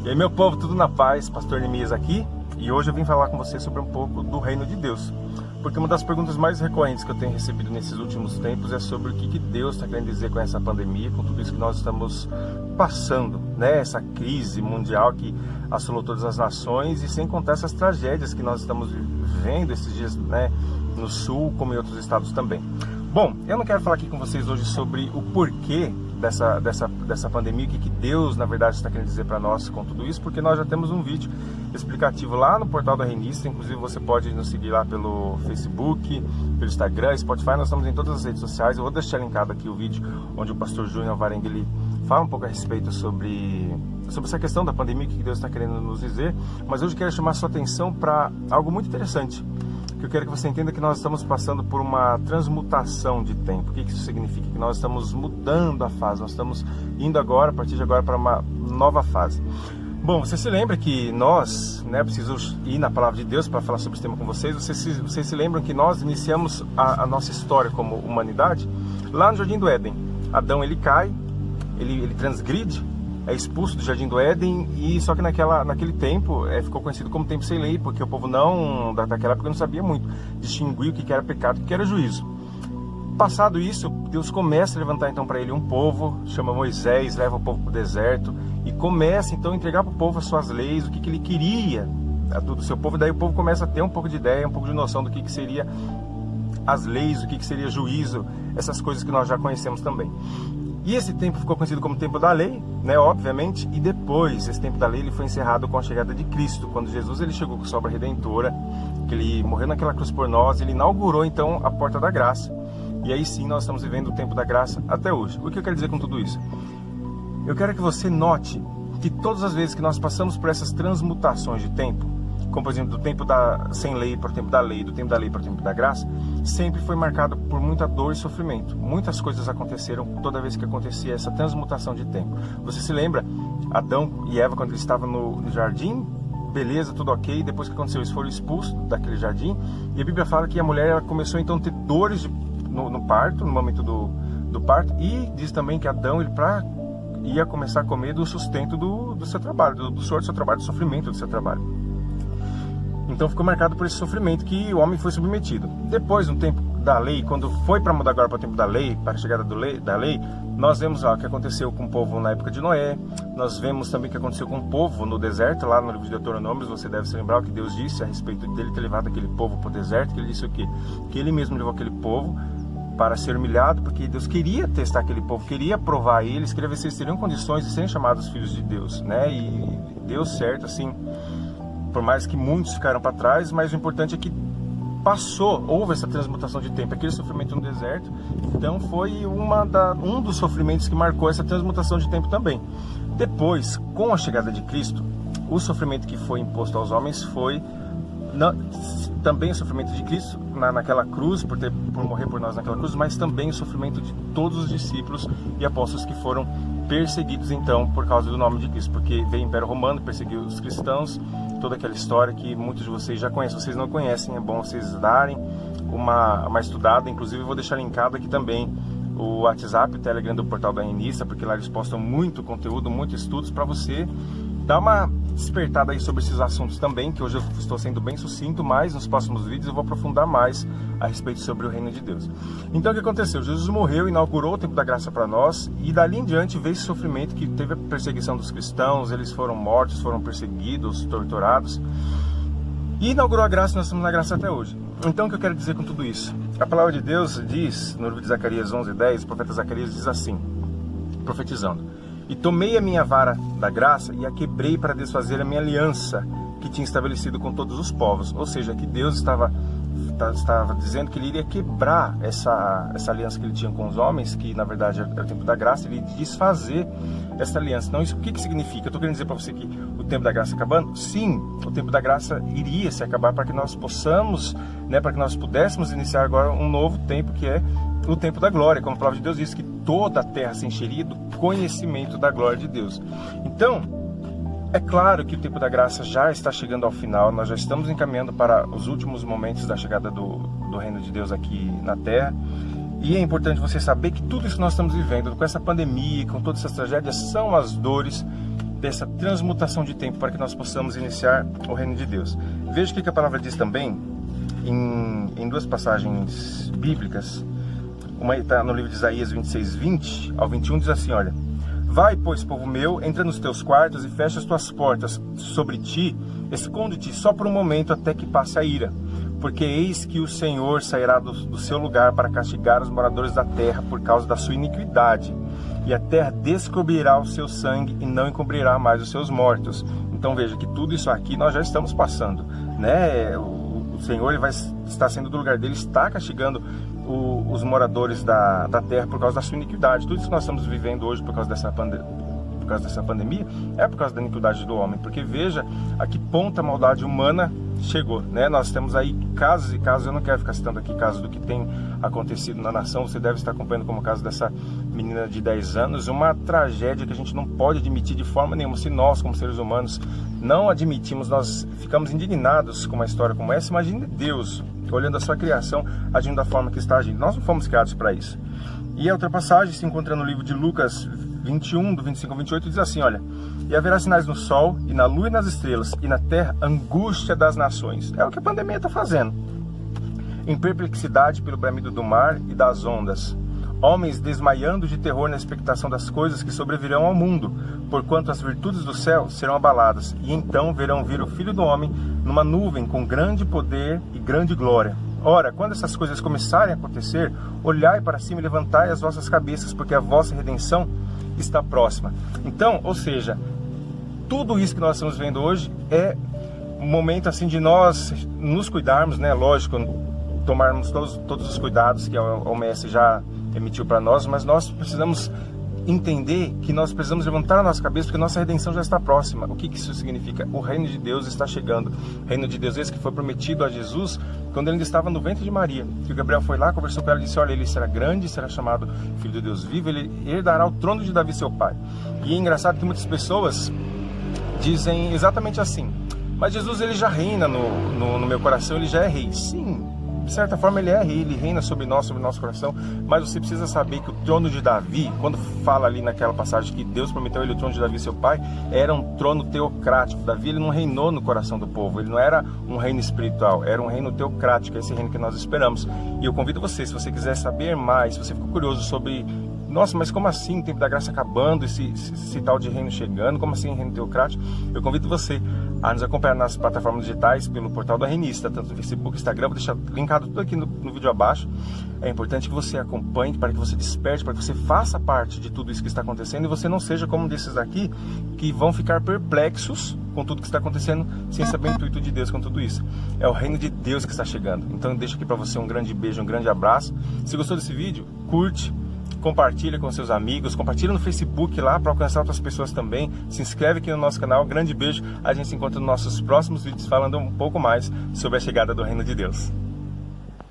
E aí, meu povo, tudo na paz? Pastor Neemias aqui, e hoje eu vim falar com você sobre um pouco do reino de Deus, porque uma das perguntas mais recorrentes que eu tenho recebido nesses últimos tempos é sobre o que Deus está querendo dizer com essa pandemia, com tudo isso que nós estamos passando, né? Essa crise mundial que assolou todas as nações, e sem contar essas tragédias que nós estamos vivendo esses dias, né? No sul, como em outros estados também. Bom, eu não quero falar aqui com vocês hoje sobre o porquê dessa pandemia, o que Deus, na verdade, está querendo dizer para nós com tudo isso, porque nós já temos um vídeo explicativo lá no portal da Reinista. Inclusive você pode nos seguir lá pelo Facebook, pelo Instagram, Spotify, nós estamos em todas as redes sociais. Eu vou deixar linkado aqui o vídeo onde o pastor Júnior Alvarenga, ele fala um pouco a respeito sobre essa questão da pandemia, o que Deus está querendo nos dizer. Mas hoje eu quero chamar a sua atenção para algo muito interessante, que eu quero que você entenda que nós estamos passando por uma transmutação de tempo. O que isso significa? Que nós estamos mudando a fase, nós estamos indo agora, a partir de agora, para uma nova fase. Bom, você se lembra que nós, preciso ir na palavra de Deus para falar sobre esse tema com vocês. Vocês se lembram que nós iniciamos a nossa história como humanidade lá no Jardim do Éden. Adão, ele cai, ele transgride, é expulso do Jardim do Éden, e só que naquele tempo ficou conhecido como tempo sem lei, porque o povo daquela época não sabia muito distinguir o que era pecado e o que era juízo. Passado isso, Deus começa a levantar então para ele um povo, chama Moisés, leva o povo para o deserto e começa então a entregar para o povo as suas leis, o que ele queria do seu povo. Daí o povo começa a ter um pouco de ideia, um pouco de noção do que seria as leis, o que seria juízo, essas coisas que nós já conhecemos também. E esse tempo ficou conhecido como tempo da lei, obviamente, e depois esse tempo da lei ele foi encerrado com a chegada de Cristo, quando Jesus ele chegou com sua obra redentora, que ele morreu naquela cruz por nós, ele inaugurou então a porta da graça. E aí sim nós estamos vivendo o tempo da graça até hoje. O que eu quero dizer com tudo isso? Eu quero que você note que todas as vezes que nós passamos por essas transmutações de tempo, como por exemplo do tempo sem lei para o tempo da lei, do tempo da lei para o tempo da graça, sempre foi marcado por muita dor e sofrimento. Muitas coisas aconteceram toda vez que acontecia essa transmutação de tempo. Você se lembra Adão e Eva quando eles estavam no jardim? Beleza, tudo ok. Depois que aconteceu isso, foram expulsos daquele jardim, e a Bíblia fala que a mulher ela começou então a ter dores no parto, no momento do parto, e diz também que Adão ia começar a comer do sustento do seu trabalho, do suor do seu trabalho, do sofrimento do seu trabalho. Então ficou marcado por esse sofrimento que o homem foi submetido. Depois, no tempo da lei, quando foi para mudar agora para o tempo da lei, para a chegada da lei, nós vemos o que aconteceu com o povo na época de Noé. Nós vemos também o que aconteceu com o povo no deserto, lá no livro de Deuteronômio. Você deve se lembrar o que Deus disse a respeito dele ter levado aquele povo para o deserto, que ele disse o quê? Que ele mesmo levou aquele povo para ser humilhado, porque Deus queria testar aquele povo, queria provar eles, queria ver se eles teriam condições de serem chamados filhos de Deus, E deu certo, assim, por mais que muitos ficaram para trás, mas o importante é que houve essa transmutação de tempo, aquele sofrimento no deserto, então foi um dos sofrimentos que marcou essa transmutação de tempo também. Depois, com a chegada de Cristo, o sofrimento que foi imposto aos homens foi também o sofrimento de Cristo naquela cruz, por morrer por nós naquela cruz, mas também o sofrimento de todos os discípulos e apóstolos que foram perseguidos então por causa do nome de Cristo, porque veio o Império Romano, perseguiu os cristãos, toda aquela história que muitos de vocês já conhecem. Se vocês não conhecem, é bom vocês darem uma estudada. Inclusive eu vou deixar linkado aqui também o WhatsApp, o Telegram do portal da Reinista, porque lá eles postam muito conteúdo, muitos estudos para você dar uma despertada aí sobre esses assuntos também, que hoje eu estou sendo bem sucinto, mas nos próximos vídeos eu vou aprofundar mais a respeito sobre o reino de Deus. Então o que aconteceu? Jesus morreu, inaugurou o tempo da graça para nós, e dali em diante veio esse sofrimento que teve a perseguição dos cristãos, eles foram mortos, foram perseguidos, torturados, e inaugurou a graça, e nós estamos na graça até hoje. Então o que eu quero dizer com tudo isso? A palavra de Deus diz, no livro de Zacarias 11:10, o profeta Zacarias diz assim, profetizando: "E tomei a minha vara da graça e a quebrei para desfazer a minha aliança que tinha estabelecido com todos os povos." Ou seja, que Deus estava dizendo que ele iria quebrar essa aliança que ele tinha com os homens, que na verdade era o tempo da graça, ele iria desfazer essa aliança. Então isso o que significa? Eu estou querendo dizer para você que o tempo da graça acabando? Sim, o tempo da graça iria se acabar para que nós possamos, para que nós pudéssemos iniciar agora um novo tempo, que é o tempo da glória, como a palavra de Deus diz, que toda a terra se encheria do conhecimento da glória de Deus. Então, é claro que o tempo da graça já está chegando ao final, nós já estamos encaminhando para os últimos momentos da chegada do reino de Deus aqui na terra. E é importante você saber que tudo isso que nós estamos vivendo, com essa pandemia, com todas essas tragédias, são as dores dessa transmutação de tempo para que nós possamos iniciar o reino de Deus. Veja o que a palavra diz também em duas passagens bíblicas. Uma está no livro de Isaías 26, 20 ao 21, diz assim, olha: vai, pois, povo meu, entra nos teus quartos e fecha as tuas portas sobre ti, esconde-te só por um momento até que passe a ira. Porque eis que o Senhor sairá do seu lugar para castigar os moradores da terra por causa da sua iniquidade. E a terra descobrirá o seu sangue e não encobrirá mais os seus mortos. Então veja que tudo isso aqui nós já estamos passando, né? O Senhor, ele vai estar sendo do lugar dele, está castigando os moradores da terra por causa da sua iniquidade. Tudo isso que nós estamos vivendo hoje por causa dessa pandemia é por causa da iniquidade do homem. Porque veja a que ponto a maldade humana chegou, né? Nós temos aí casos e casos, eu não quero ficar citando aqui casos do que tem acontecido na nação. Você deve estar acompanhando como o caso dessa menina de 10 anos, uma tragédia que a gente não pode admitir de forma nenhuma. Se nós, como seres humanos, não admitimos, nós ficamos indignados com uma história como essa, imagine Deus, olhando a sua criação, agindo da forma que está agindo. Nós não fomos criados para isso. E a outra passagem se encontra no livro de Lucas 21, do 25 ao 28, diz assim, olha: e haverá sinais no sol, e na lua e nas estrelas, e na terra angústia das nações. É o que a pandemia está fazendo. Em perplexidade pelo bramido do mar e das ondas. Homens desmaiando de terror na expectação das coisas que sobrevirão ao mundo, porquanto as virtudes do céu serão abaladas, e então verão vir o Filho do Homem numa nuvem com grande poder e grande glória. Ora, quando essas coisas começarem a acontecer, olhai para cima e levantai as vossas cabeças, porque a vossa redenção está próxima. Então, ou seja, tudo isso que nós estamos vendo hoje é um momento assim de nós nos cuidarmos, né? Lógico, tomarmos todos os cuidados que a OMS já emitiu para nós, mas nós precisamos entender que nós precisamos levantar a nossa cabeça, porque a nossa redenção já está próxima. O que isso significa? O reino de Deus está chegando. O reino de Deus, esse que foi prometido a Jesus quando ele ainda estava no ventre de Maria. Que o Gabriel foi lá, conversou com ela e disse, olha, ele será grande, será chamado Filho de Deus vivo, ele herdará o trono de Davi, seu pai. E é engraçado que muitas pessoas dizem exatamente assim: mas Jesus, ele já reina no meu coração, ele já é rei. Sim, de certa forma ele é rei, ele reina sobre nosso coração, mas você precisa saber que o trono de Davi, quando fala ali naquela passagem que Deus prometeu ele o trono de Davi, seu pai, era um trono teocrático. Davi, ele não reinou no coração do povo, ele não era um reino espiritual, era um reino teocrático, esse reino que nós esperamos. E eu convido você, se você quiser saber mais, se você ficou curioso sobre, nossa, mas como assim o tempo da graça acabando, esse tal de reino chegando, como assim reino teocrático? Eu convido você a nos acompanhar nas plataformas digitais pelo portal da Renista, tanto no Facebook, Instagram, vou deixar linkado tudo aqui no vídeo abaixo. É importante que você acompanhe, para que você desperte, para que você faça parte de tudo isso que está acontecendo e você não seja como desses aqui que vão ficar perplexos com tudo que está acontecendo sem saber o intuito de Deus com tudo isso. É o reino de Deus que está chegando. Então eu deixo aqui para você um grande beijo, um grande abraço. Se gostou desse vídeo, curte, compartilha com seus amigos, compartilha no Facebook lá para alcançar outras pessoas também. Se inscreve aqui no nosso canal. Grande beijo. A gente se encontra nos nossos próximos vídeos falando um pouco mais sobre a chegada do reino de Deus.